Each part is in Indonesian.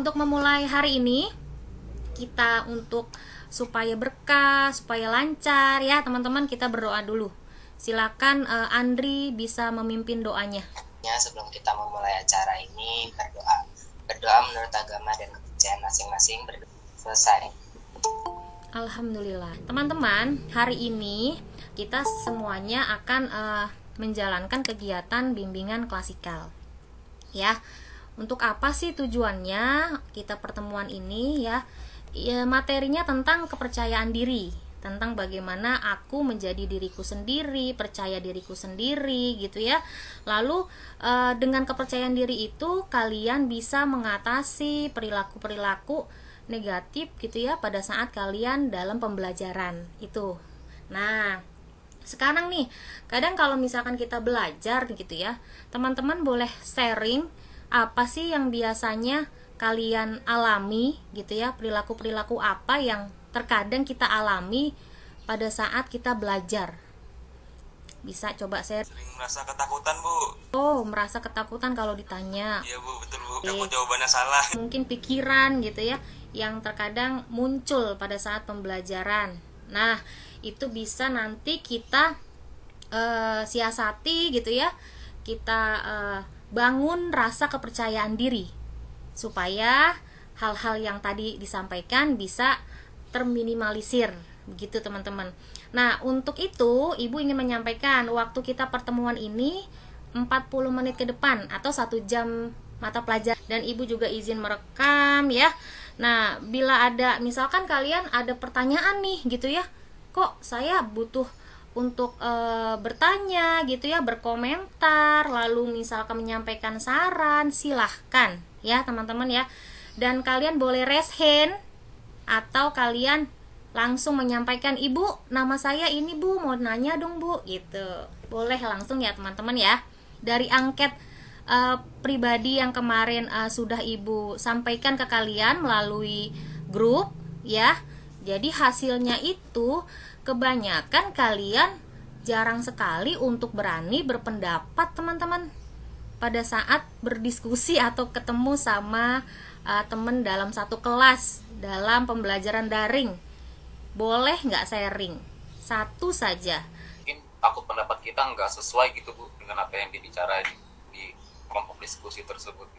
untuk memulai hari ini, kita untuk supaya berkah, supaya lancar ya teman-teman, kita berdoa dulu. Silakan Andri bisa memimpin doanya. Ya, sebelum kita memulai acara ini, berdoa menurut agama dan kepercayaan masing-masing. Selesai. Alhamdulillah. Teman-teman, hari ini kita semuanya akan menjalankan kegiatan bimbingan klasikal. Ya, untuk apa sih tujuannya kita pertemuan ini ya? Ya, materinya tentang kepercayaan diri, tentang bagaimana aku menjadi diriku sendiri, percaya diriku sendiri gitu ya. Lalu dengan kepercayaan diri itu kalian bisa mengatasi perilaku-perilaku negatif gitu ya pada saat kalian dalam pembelajaran itu. Nah, sekarang nih, kadang kalau misalkan kita belajar gitu ya, teman-teman boleh sharing apa sih yang biasanya kalian alami gitu ya, perilaku-perilaku apa yang terkadang kita alami pada saat kita belajar. Bisa coba share. Sering merasa ketakutan, Bu. Oh, merasa ketakutan kalau ditanya. Iya, Bu, betul, Bu. Takut jawabannya salah. Mungkin pikiran gitu ya yang terkadang muncul pada saat pembelajaran. Nah, itu bisa nanti kita siasati gitu ya. Kita bangun rasa kepercayaan diri supaya hal-hal yang tadi disampaikan bisa terminimalisir begitu teman-teman. Nah, untuk itu Ibu ingin menyampaikan waktu kita pertemuan ini 40 menit ke depan atau 1 jam mata pelajaran, dan Ibu juga izin merekam ya. Nah, bila ada misalkan kalian ada pertanyaan nih gitu ya, kok saya butuh untuk bertanya gitu ya, berkomentar, lalu misalkan menyampaikan saran, silahkan ya teman-teman ya. Dan kalian boleh raise hand atau kalian langsung menyampaikan, Ibu, nama saya ini Bu, mau nanya dong Bu, gitu. Boleh langsung ya teman-teman ya. Dari angket pribadi yang kemarin sudah Ibu sampaikan ke kalian melalui grup ya. Jadi hasilnya itu kebanyakan kalian jarang sekali untuk berani berpendapat teman-teman pada saat berdiskusi atau ketemu sama teman dalam satu kelas dalam pembelajaran daring. Boleh nggak sharing? Satu saja. Mungkin takut pendapat kita nggak sesuai gitu Bu dengan apa yang dibicarain di kelompok diskusi tersebut.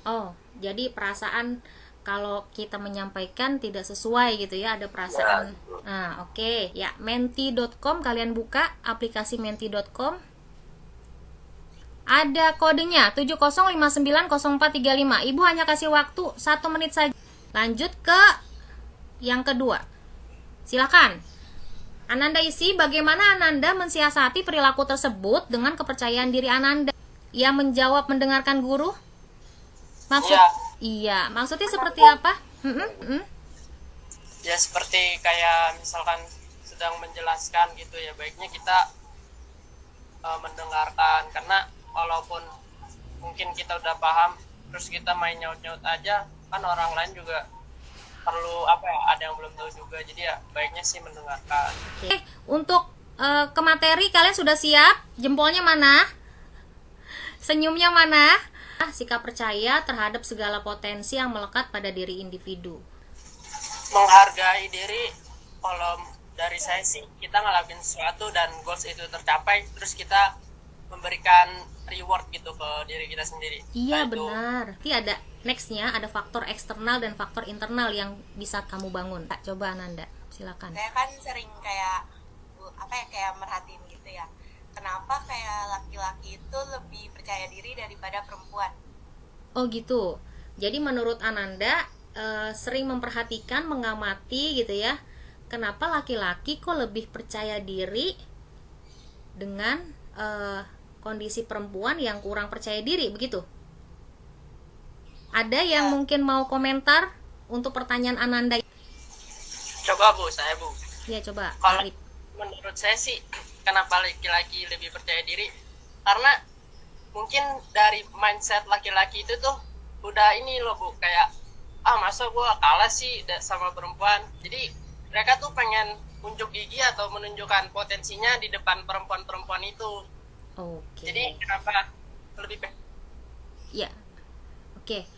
Oh, jadi perasaan kalau kita menyampaikan tidak sesuai gitu ya, ada perasaan. Ya, nah, oke. Ya, menti.com, kalian buka aplikasi menti.com. Ada kodenya 70590435. Ibu hanya kasih waktu 1 menit saja. Lanjut ke yang kedua. Silakan. Ananda isi, bagaimana Ananda mensiasati perilaku tersebut dengan kepercayaan diri Ananda? Ia menjawab mendengarkan guru. Maksud iya, maksudnya seperti apa? Ya seperti kayak misalkan sedang menjelaskan gitu ya, baiknya kita mendengarkan, karena walaupun mungkin kita udah paham terus kita main nyaut-nyaut aja, kan orang lain juga perlu ada yang belum tahu juga, jadi ya baiknya sih mendengarkan. Oke, untuk ke materi kalian sudah siap? Jempolnya mana? Senyumnya mana? Sikap percaya terhadap segala potensi yang melekat pada diri individu. Menghargai diri, kalau dari saya sih kita ngelakuin sesuatu dan goals itu tercapai, terus kita memberikan reward gitu ke diri kita sendiri. Iya, benar. Nanti ada nextnya, ada faktor eksternal dan faktor internal yang bisa kamu bangun. Coba Ananda, silakan. Saya kan sering kayak merhatiin gitu ya, kenapa kayak laki-laki itu lebih percaya diri daripada perempuan. Oh gitu. Jadi menurut Ananda sering memperhatikan, mengamati gitu ya, kenapa laki-laki kok lebih percaya diri dengan kondisi perempuan yang kurang percaya diri, begitu? Ada yang mungkin mau komentar untuk pertanyaan Ananda? Coba Bu, saya Bu. Ya coba. Kalau Arif. menurut saya sih, kenapa laki-laki lebih percaya diri? Karena mungkin dari mindset laki-laki itu tuh udah ini loh Bu, kayak masa gua kalah sih sama perempuan. Jadi mereka tuh pengen unjuk gigi atau menunjukkan potensinya di depan perempuan-perempuan itu. Oke. Jadi kenapa lebih ya. Oke.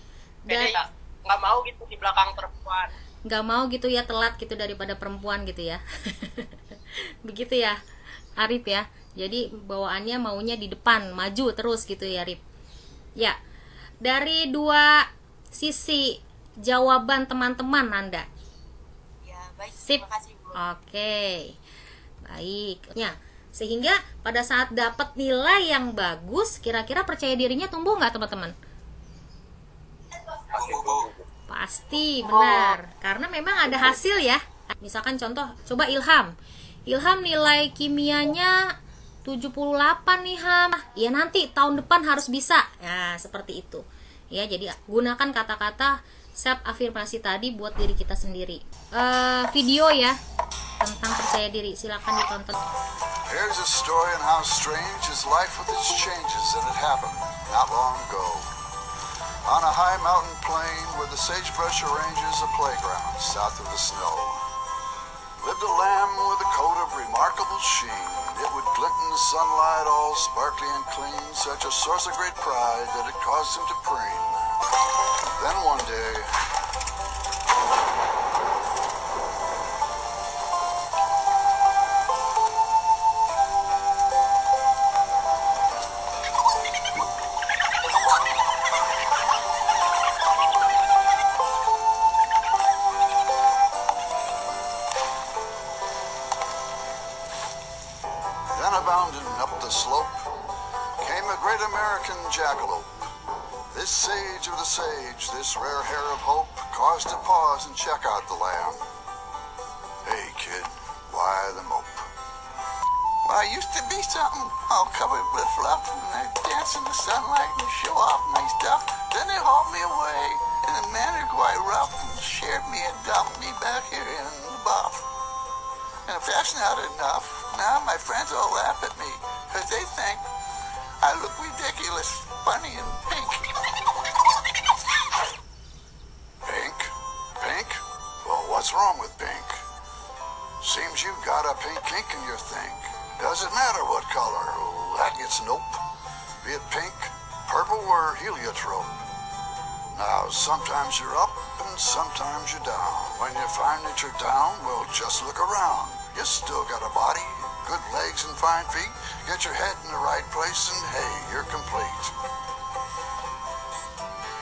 beda ya? nggak mau gitu di belakang perempuan. Nggak mau gitu ya, telat gitu daripada perempuan gitu ya. Begitu ya Arif ya, jadi bawaannya maunya di depan, maju terus gitu ya Arif ya. Dari dua sisi jawaban teman-teman Nanda. Ya, baik. Sip. Terima kasih, Bu. Oke, baik ya. Sehingga pada saat dapat nilai yang bagus, kira-kira percaya dirinya tumbuh nggak teman-teman? Tumbuh, Bu. Pasti, benar. Karena memang ada hasil ya. Misalkan contoh, coba Ilham. Ilham nilai kimianya 78 nih Ham. Ya nanti tahun depan harus bisa. Ya, seperti itu. Ya, jadi gunakan kata-kata self afirmasi tadi buat diri kita sendiri. Video ya tentang percaya diri, silakan ditonton. Here's a story on how strange is life with its changes, and it happened not long ago. On a high mountain plain where the sagebrush arranges a playground south of the snow, lived a lamb with a coat of remarkable sheen. It would glint in the sunlight all sparkly and clean, such a source of great pride that it caused him to preen. Then one day, bounding up the slope came a great American jackalope. This sage of the sage, this rare hair of hope, caused to pause and check out the lamb. Hey kid, why the mope? Well, I used to be something all covered with fluff, and I'd dance in the sunlight and show off my stuff. Then they hauled me away in a manner quite rough and shared me and dumped me back here in the buff. And if that's not enough, now my friends all laugh at me, because they think I look ridiculous, funny, and pink. Pink? Pink? Well, what's wrong with pink? Seems you've got a pink ink in your think. Doesn't matter what color, that gets nope. Be it pink, purple, or heliotrope. Now, sometimes you're up and sometimes you're down. When you find that you're down, well, just look around. You still got a body, good legs and fine feet. Get your head in the right place and hey, you're complete.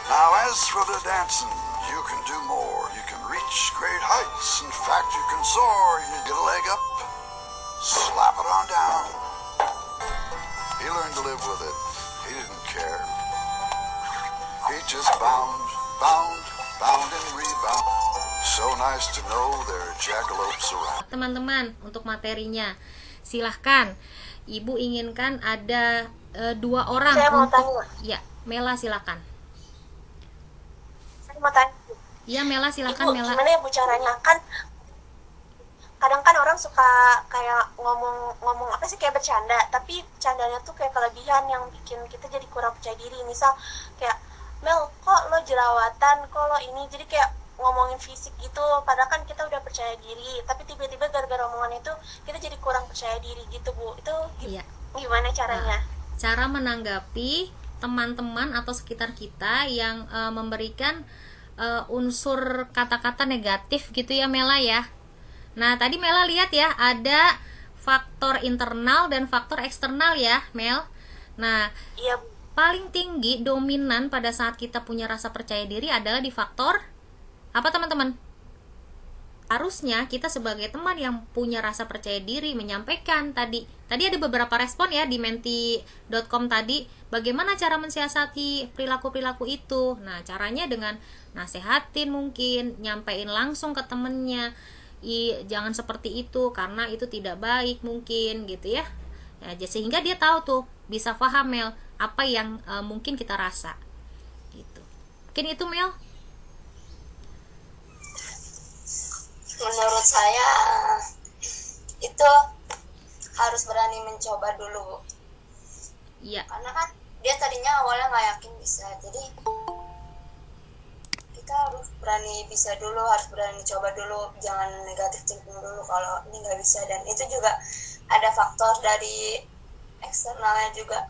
Now, as for the dancing, you can do more. You can reach great heights. In fact, you can soar. You get a leg up, slap it on down. He learned to live with it. He didn't care. He just bound and rebound. So nice to know there are jackalopes around. Teman-teman, untuk materinya silahkan. Ibu inginkan ada 2 orang. Saya mau untuk... tanya. Ya, Mela silakan. Saya mau tanya. Ya, Mela silakan. Ibu, Mela. gimana ya Bu caranya? Kan kadang kan orang suka kayak ngomong apa sih, kayak bercanda, tapi candanya tuh kayak kelebihan yang bikin kita jadi kurang percaya diri. Misal kayak, Mel, kok lo jerawatan, kok lo ini, jadi kayak ngomongin fisik gitu, padahal kan kita udah percaya diri, tapi tiba-tiba gara-gara omongan itu kita jadi kurang percaya diri gitu Bu. Itu Iya. gimana caranya? Cara menanggapi teman-teman atau sekitar kita yang memberikan unsur kata-kata negatif gitu ya Mela ya. Nah, tadi Mela lihat ya, ada faktor internal dan faktor eksternal ya, Mel. Nah, Iya Bu. paling tinggi dominan pada saat kita punya rasa percaya diri adalah di faktor apa teman-teman? Harusnya kita sebagai teman yang punya rasa percaya diri menyampaikan tadi ada beberapa respon ya di menti.com tadi, bagaimana cara mensiasati perilaku-perilaku itu. Nah, caranya dengan nasehatin, mungkin nyampein langsung ke temennya, jangan seperti itu karena itu tidak baik mungkin gitu ya. Sehingga dia tahu tuh, bisa paham Mel apa yang mungkin kita rasa gitu. Mungkin itu Mel. Menurut saya itu harus berani mencoba dulu. Iya. Karena kan dia tadinya awalnya nggak yakin bisa, jadi kita harus berani bisa dulu, harus berani coba dulu, jangan negatif thinking dulu kalau ini nggak bisa. Dan itu juga ada faktor dari eksternalnya juga.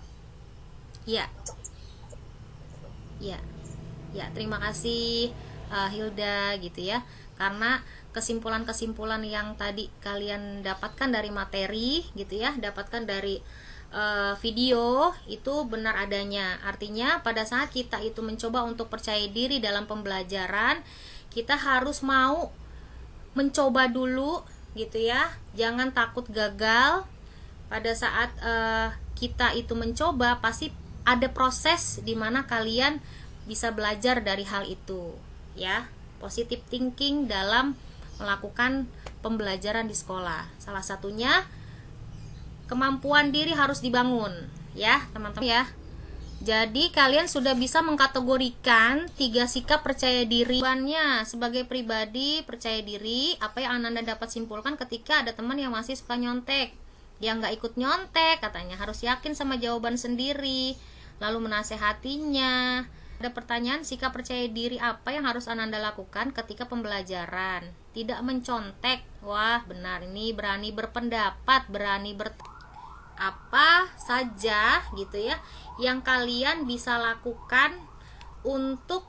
Iya. Iya. Ya, terima kasih Hilda gitu ya. Karena kesimpulan-kesimpulan yang tadi kalian dapatkan dari materi gitu ya, dapatkan dari video itu benar adanya. Artinya pada saat kita itu mencoba untuk percaya diri dalam pembelajaran, kita harus mau mencoba dulu gitu ya. Jangan takut gagal. Pada saat kita itu mencoba, pasti ada proses di mana kalian bisa belajar dari hal itu ya. Positive thinking dalam melakukan pembelajaran di sekolah. Salah satunya kemampuan diri harus dibangun ya teman-teman ya. Jadi kalian sudah bisa mengkategorikan 3 sikap percaya diri. Sebagai pribadi percaya diri, apa yang Ananda dapat simpulkan ketika ada teman yang masih suka nyontek. Dia nggak ikut nyontek, katanya harus yakin sama jawaban sendiri, lalu menasehatinya. Ada pertanyaan, sikap percaya diri apa yang harus Ananda lakukan ketika pembelajaran? Tidak mencontek. Wah benar, ini berani berpendapat, berani apa saja gitu ya yang kalian bisa lakukan untuk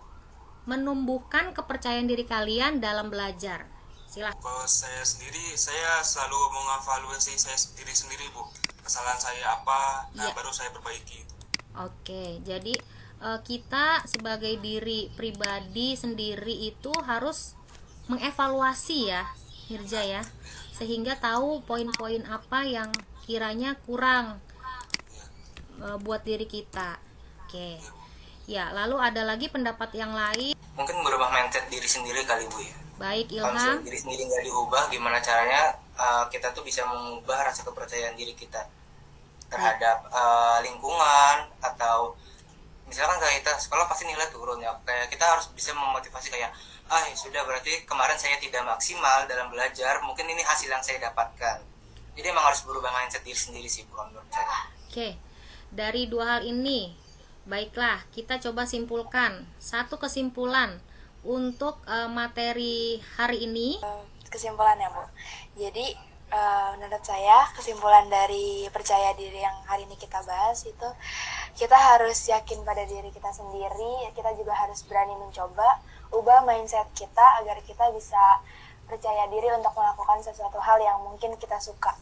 menumbuhkan kepercayaan diri kalian dalam belajar. Silahkan. Kalau saya sendiri, saya selalu mengevaluasi saya sendiri Bu. Kesalahan saya apa, nah baru saya perbaiki. Oke, jadi kita sebagai diri pribadi sendiri itu harus mengevaluasi ya Mirza ya, sehingga tahu poin-poin apa yang kiranya kurang buat diri kita. Oke. Ya, lalu ada lagi pendapat yang lain. Mungkin merubah mindset diri sendiri kali Bu ya. Baik, Ilham. Kalau diri sendiri nggak diubah, gimana caranya kita tuh bisa mengubah rasa kepercayaan diri kita terhadap lingkungan, atau misalkan kayak kita sekolah pasti nilai turun ya, kayak kita harus bisa memotivasi kayak sudah berarti kemarin saya tidak maksimal dalam belajar, mungkin ini hasil yang saya dapatkan. Jadi emang harus berubah mindset diri sendiri sih Bu menurut saya. Oke, dari 2 hal ini, baiklah kita coba simpulkan satu kesimpulan untuk materi hari ini. Kesimpulannya Bu, jadi menurut saya kesimpulan dari percaya diri yang hari ini kita bahas itu, kita harus yakin pada diri kita sendiri. Kita juga harus berani mencoba, ubah mindset kita agar kita bisa percaya diri untuk melakukan sesuatu hal yang mungkin kita suka.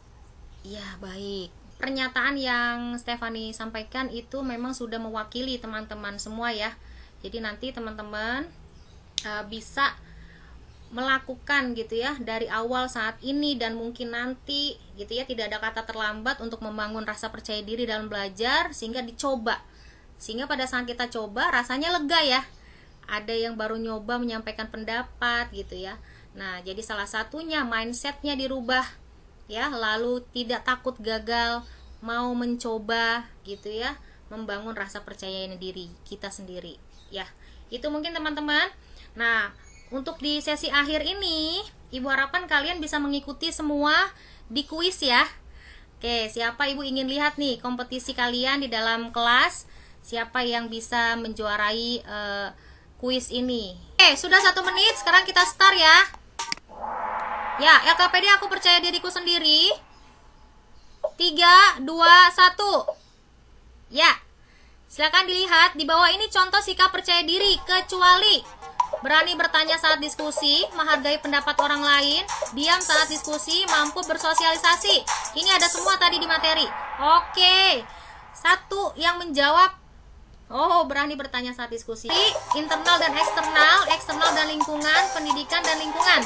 Ya, baik. Pernyataan yang Stephanie sampaikan itu memang sudah mewakili teman-teman semua ya. Jadi nanti teman-teman bisa melakukan gitu ya dari awal saat ini dan mungkin nanti gitu ya. Tidak ada kata terlambat untuk membangun rasa percaya diri dalam belajar, sehingga dicoba. Sehingga pada saat kita coba rasanya lega ya. Ada yang baru nyoba menyampaikan pendapat gitu ya. Nah, jadi salah satunya mindsetnya dirubah ya, lalu tidak takut gagal, mau mencoba gitu ya, membangun rasa percaya diri kita sendiri ya. Itu mungkin teman-teman. Nah, untuk di sesi akhir ini, Ibu harapkan kalian bisa mengikuti semua di kuis ya. Oke, siapa Ibu ingin lihat nih kompetisi kalian di dalam kelas? Siapa yang bisa menjuarai kuis ini? Oke, sudah 1 menit, sekarang kita start ya. Ya, LKPD aku percaya diriku sendiri. 3, 2, 1. Ya, silakan dilihat di bawah ini contoh sikap percaya diri. Kecuali berani bertanya saat diskusi, menghargai pendapat orang lain, diam saat diskusi, mampu bersosialisasi. Ini ada semua tadi di materi. Oke, 1 yang menjawab. Oh, berani bertanya saat diskusi. Internal dan eksternal dan lingkungan, pendidikan dan lingkungan.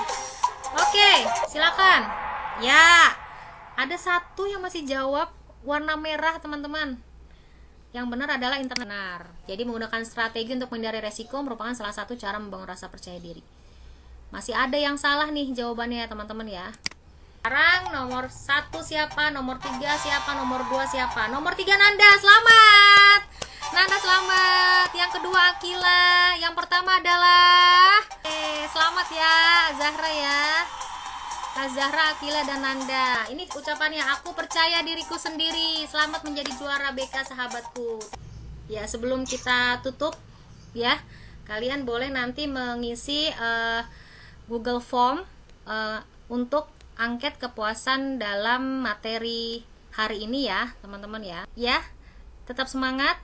Oke, silakan. Ya, ada 1 yang masih jawab warna merah teman-teman. Yang benar adalah internal. Jadi menggunakan strategi untuk menghindari resiko merupakan salah satu cara membangun rasa percaya diri. Masih ada yang salah nih jawabannya ya teman-teman ya. Sekarang nomor 1 siapa? Nomor 3 siapa? Nomor 2 siapa? Nomor 3 Nanda, selamat. Nanda selamat. Yang kedua Akila. Yang pertama adalah selamat ya Zahra ya. Zahra, Akila, dan Nanda. Ini ucapannya, aku percaya diriku sendiri. Selamat menjadi juara BK sahabatku. Ya, sebelum kita tutup ya, kalian boleh nanti mengisi Google Form untuk angket kepuasan dalam materi hari ini ya teman-teman ya. Ya, tetap semangat.